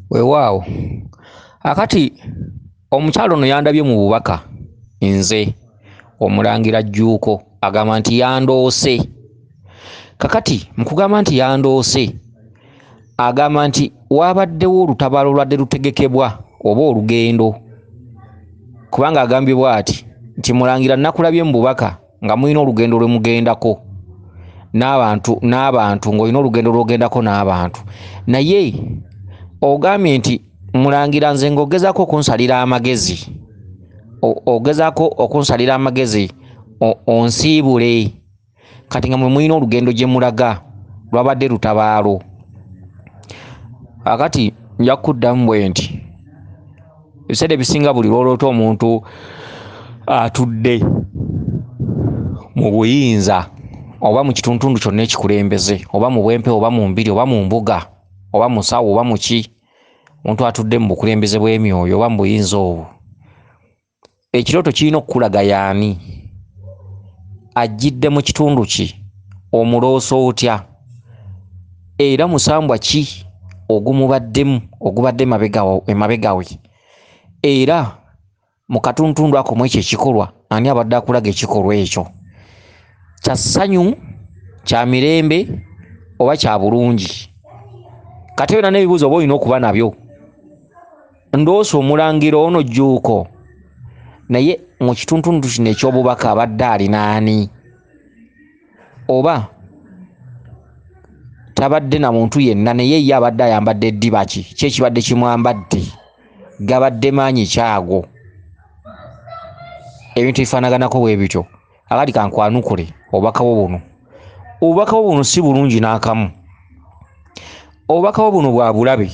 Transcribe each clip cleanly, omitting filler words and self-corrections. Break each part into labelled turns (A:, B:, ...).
A: Weewaawo akati omukyalo ono yandabye mu bubaka nze Omulangira Jjuuko agamba nti yandoose. Kakati mu kugamba nti yandoose agamba nti waabaddewo olutabaalo lwadde lutegekebwa oba olugendo, kubanga agambye bw'ati nti Mulangira nakulabye mu bubaka nga mulina olugendo lwe mugendako n'abantu ng'olina olugendo lw'ogendako n'abantu, naye ogambye nti Mulangira nze ng'ogezaako okunsalira amagezi onsiibule kati nga mwe mulina olugendo gye mulaga lwabadde lutabaalo. Akati nja kuddamu bwe nti ebiseera ebisinga buli lwoloota omuntu atudde mu buyinza oba mu kitundu kyonna ekikulembeze oba mu bwempe oba mu mbiri oba mu mbuga oba musawo oba muki, omuntu atudde mu bukulembeze bw'emyoyo oba mu buyinza obwo, ekirooto kirina okukulaga yaani, ajjidde mu kitundu ki, omuloosa otya, era musambwa ki ogumubaddemu ogubadde emabega we, era mu katuntundu ako mu ekyo ekikolwa ani abadde akulaga ekikolwa ekyo, kya ssanyu, kya mirembe oba kya bulungi. Kati byonna n'ebibuuzo oba olina okuba nabyo. Ndoosa Omulangira ono Jjuuko, naye mu kituntundu kino eky'obubaka abadde alina ani? Oba tabadde na muntu yenna naye ye abadde ayambadde ddiba ki ekibadde kimwambadde, gabadde maanyi kyago, ebintu bifaanaganako bwe bityo. Akati kankwanukule obubaka bwo buno si bulungi n'akamu. Obubaka bwo buno bwa bulabe.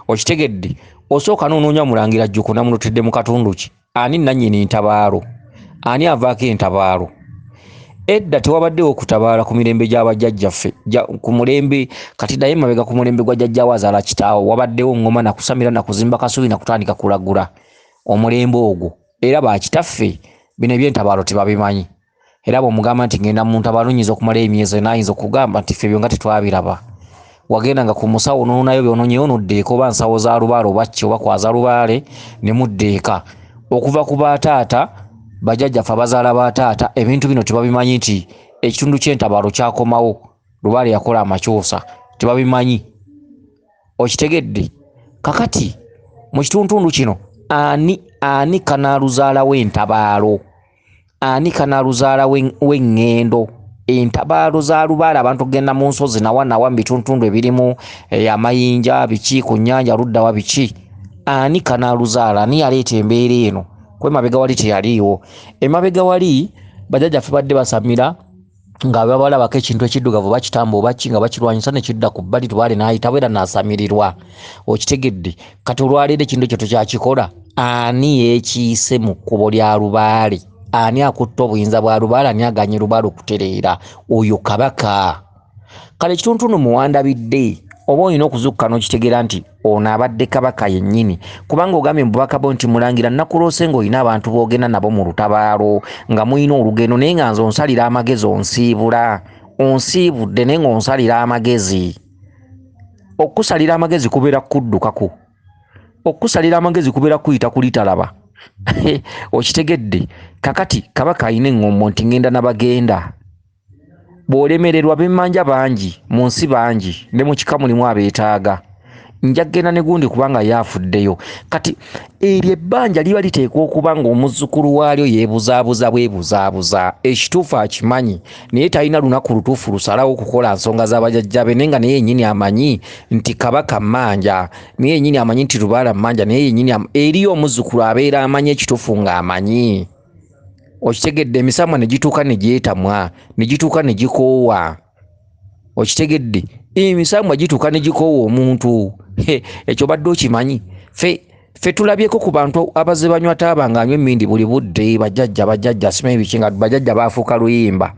A: Okitegedde, osooka n'onoonya Mulangira Jjuuko namulotedde mu katundu ki, ani nannyini ntabaalo, ani avaako entabaalo? Edda tewabaddewo kutabaala ku mirembe gy'abajjajjaffe, ku mulembe kati naye mabega ku mulembe gwa jjajjaawo azaala kitaawo wabaddewo ngoma na kusamira na kuzimba kasubi na kutandika kulagula omulembe ogwo, era bakitaffe bino eby'entabaalo tebabimanyi. Era bw'omugamba nti ngenda mu ntabaalo nnyinza okumala emyezi n'ayinza okugamba nti ffe ebyo nga tetwabiraba. Wagendanga ku musawo n'ononayo by'ononyeyo n'oddeeka oba nsawo za lubaale oba ki oba kwaza lubaale ne muddeeka. Okuva ku baataata bajjajjaffe abazaala baataata ebintu bino tebabimanyi nti ekitundu ky'entabaalo kyakomawo, lubaale yakola amakyusa, tebabimanyi. Okitegedde? Kakati mu kitundu kino ani kanaaluzaala w'entabaalo? Ani kanaaluzaala w'eŋŋendo? Entabaalo za lubaale abantu genda mu nsozi nawa mu bitundu ebirimu amayinja biki ku nnyanja ludda wa biki, ani kanaaluzaala? Ani yaleeta embeera eno? Kwe mabega wali teyaliiwo. Emabega wali bajjajjaffe badde basamira nga babalabako ekintu ekiddugavu bakitamba oba ki nga bakirwanyisa ne kidda ku bbali lubaale n'ayitawo era n'asamirirwa. Okitegedde? Kati olwaleero ekintu ekyo tokyakikola. Ani yeekiise mu kkubo lya lubaale? Ani akutte obuyinza bwa lubaale? Ani aganye lubaale okutereera? Oyo kabaka. Kale ekitundu muwandabidde oba olina okuzuukuka n'okitegeera nti ono abadde kabaka yennyini, kubanga ogambye mu bubaka bwo nti Mulangira nakuloose ng'olina abantu boogenda nabo mu lutabaalo nga mulina olugendo naye nga nze onsalira amagezi onsiibula. Onsiibudde naye ng'onsalira amagezi. Okusalira amagezi kubeera kuddukako, okusalira amagezi kubeera kuyita kulitalaba. Okitegedde? Kakati kabaka alina eŋŋombo nti ngenda nabagenda. Bw'olemererwa b'emmanja bangi mu nsi bangi ne mu kika mulimu abeetaaga. Nja kgenda ne gundi kubanga yaafuddeyo. Kati eryo ebbanja liba liteekwa okuba ng'omuzzukulu waalyo yeebuzaabuza bwebuzaabuza, ekituufu akimanyi naye talina lunaku lutuufu lusalawo okukola nsonga z'abajjajjabe, naye nga naye yennyini amanyi nti kabaka mmanja, naye yennyini amanyi nti lubaala mmanja, naye yennyini eriyo omuzzukulu abeera amanyi ekituufu ng'amanyi. Okitegedde? Emisamwa ne gituuka ne gyetamwa, ne gituuka ne gikoowa. Okitegedde? Emisamwa gituuka ne gikoowa omuntu. Ekyo badde okimanyi? Ffe tulabyeko ku bantu abazze banywa taaba ng'anywa emmindi buli budde, bajjajja simanyi biki nga bajjajja baafuuka luyimba.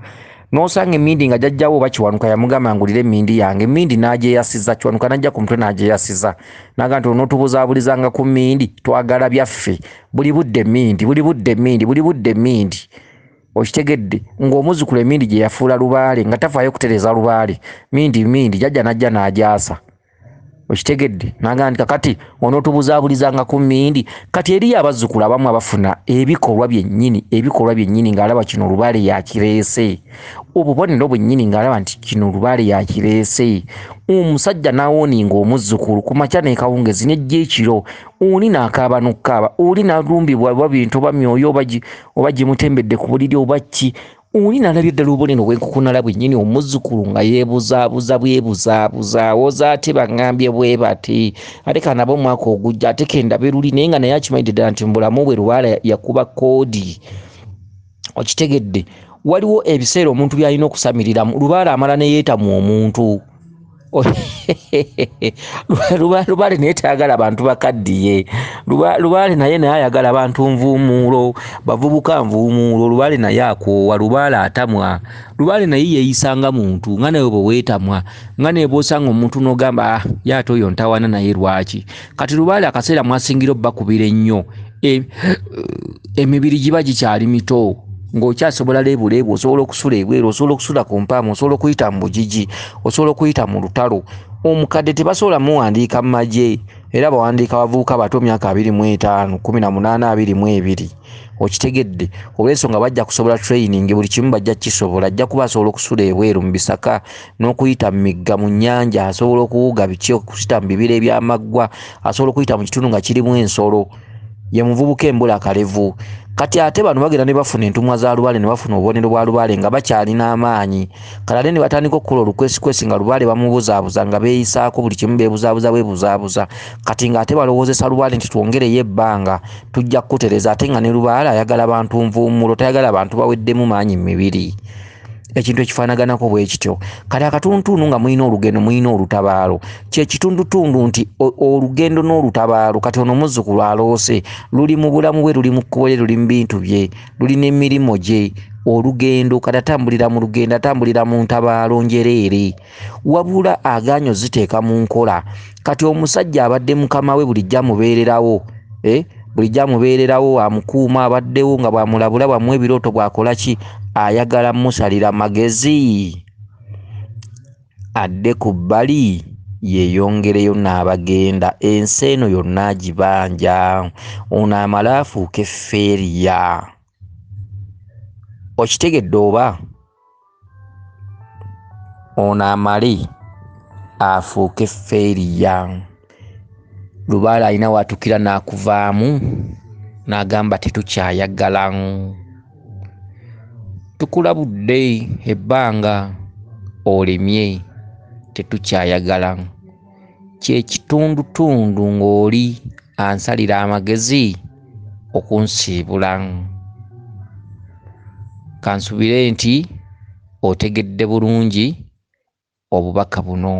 A: N'osanga emmindi nga jjajjaawo oba Kiwanuka yamugamba ngulira emmindi yange, emmindi n'agyeyasiza, Kiwanuka n'ajja ku mutwe n'agyeyasiza. N'agamba nti onootubuzaabulizanga ku mmindi, twagala byaffe. Buli budde emmindi, buli budde emmindi, buli budde emmindi. Okitegedde? Ng'omuzzukulu emmindi gye yafuula lubaale nga tafaayo kutereeza lubaale. Mmindi jjajja n'ajja n'agyasa. okitegedde nagandika kati onotubuzabulizanga ku mmindi kati eri abazzukulu abamu abafuna ebikolwa byennyini ng'alaba kino Lubaale yakireese obubonero bwennyini ng'alaba nti kino Lubaale yakireese omusajja n'awooninga omuzzukulu ku makya n'ekawungezi n'ejja ekiro oli n'akaaba n'okkaaba oli n'alumbibwa oba bintu oba myoyo oba gimutembedde ku buliri oba ki oli n'alabye ddala obubonero bw'enkukunala bwennyini omuzzukulu nga yeebuzaabuza bwebuzaabuza woza ate baŋŋambye bwe bati ate ka nabo omwaka ogujja ate kenda beruli naye nga naye akimanyi ddala nti mu bulamu bwe Lubaale yakuba koodi okitegedde waliwo ebiseera omuntu by'alina okusamiriramu Lubaale amala ne yeetamu omuntu Lubaale naye tayagala bantu bakaddiye Lubaale naye ayagala abantu nvuumuulo bavubuka nvuumuulo Lubaale naye akoowa Lubaale atamwa Lubaale naye yeeyisanga muntu nga naye bwe weetamwa nga naye bw'osanga omuntu n'ogamba ye ate oyo ntawana naye lwaki kati Lubaale akaseera mwasingira obbakubira ennyo emibiri giba gikyali mito ng'okyasobola leebuleebu osobola okusula ebweru osobola okusula ku mpaamu osobola okuyita mu bugigi osobola okuyita mu lutalo omukadde tebasobola muwandiika mu magye era bawandiika bavubuka bato myaka 25 18 22 okitegedde olw'ensonga bajja kusobola training buli kimu bajja kisobola ajja kuba asobola okusula ebweru mu bisaka n'okuyita mu migga mu nnyanja asobola okuwuga biki okusita mu bibira ebyamaggwa asobola okuyita mu kitundu nga kirimu ensolo ye muvubuka embula kalevu kati ate bano bagenda ne bafuna entumwa za Lubaale ne bafuna obubonero bwa Lubaale nga bakyalina amaanyi kale ne batandika okukola olukwesikwesi nga Lubaale bamubuzaabuza nga beeyisaako buli kimu beebuzaabuza kati nga ate balowoozesa Lubaale nti twongereyo ebbanga tujja kukutereza ate nga ne Lubaale ayagala bantu nvuumuulo tayagala bantu baweddemu maanyi mu mibiri ekintu ekifaanaganako bwe kityo kale akatuntuntu nga mulina olugendo mulina olutabaalo kyekitundutundu nti olugendo n'olutabaalo kati ono muzzukulu aloose luli mu bulamu bwe luli mu kkubo lye luli mu bintu bye lulina emirimu gye olugendo kati atambulira mu lugendo atambulira mu ntabaalo njereere wabula agaanyi oziteeka mu nkola kati omusajja abadde mukama we bulijjo amubeererawo bulijjo amubeererawo amukuuma abaddewo nga bwamulabula bwamuwa ebirooto bwakola ki ayagala musalira magezi adde ku bbali yeeyongereyo n'abagenda ensi eno yonna agibanja ono amala afuuka effeeriya okitegedde oba ono amale afuuka effeeriya Lubaale alina waatukira n'akuvaamu n'agamba tetukyayagala tukulabudde ebbanga olemye tetukyayagala kyekitundutundu ng'oli ansalira amagezi okunsiibula kansubire nti otegedde bulungi obubaka buno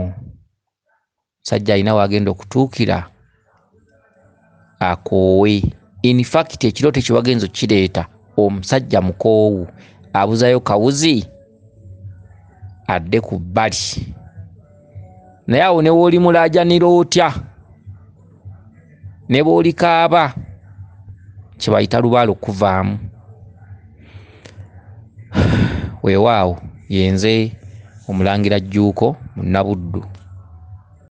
A: sajja alina wagenda okutuukira akoowe in fact ekirooto kyewagenza okireeta omusajja mukoowu abuzayo kawuzi adde ku bbali naye awo ne wooli mulaajanira otya ne boolikaaba kye bayita Lubaale okuvaamu weewaawo yenze Omulangira Jjuuko Munnabuddu.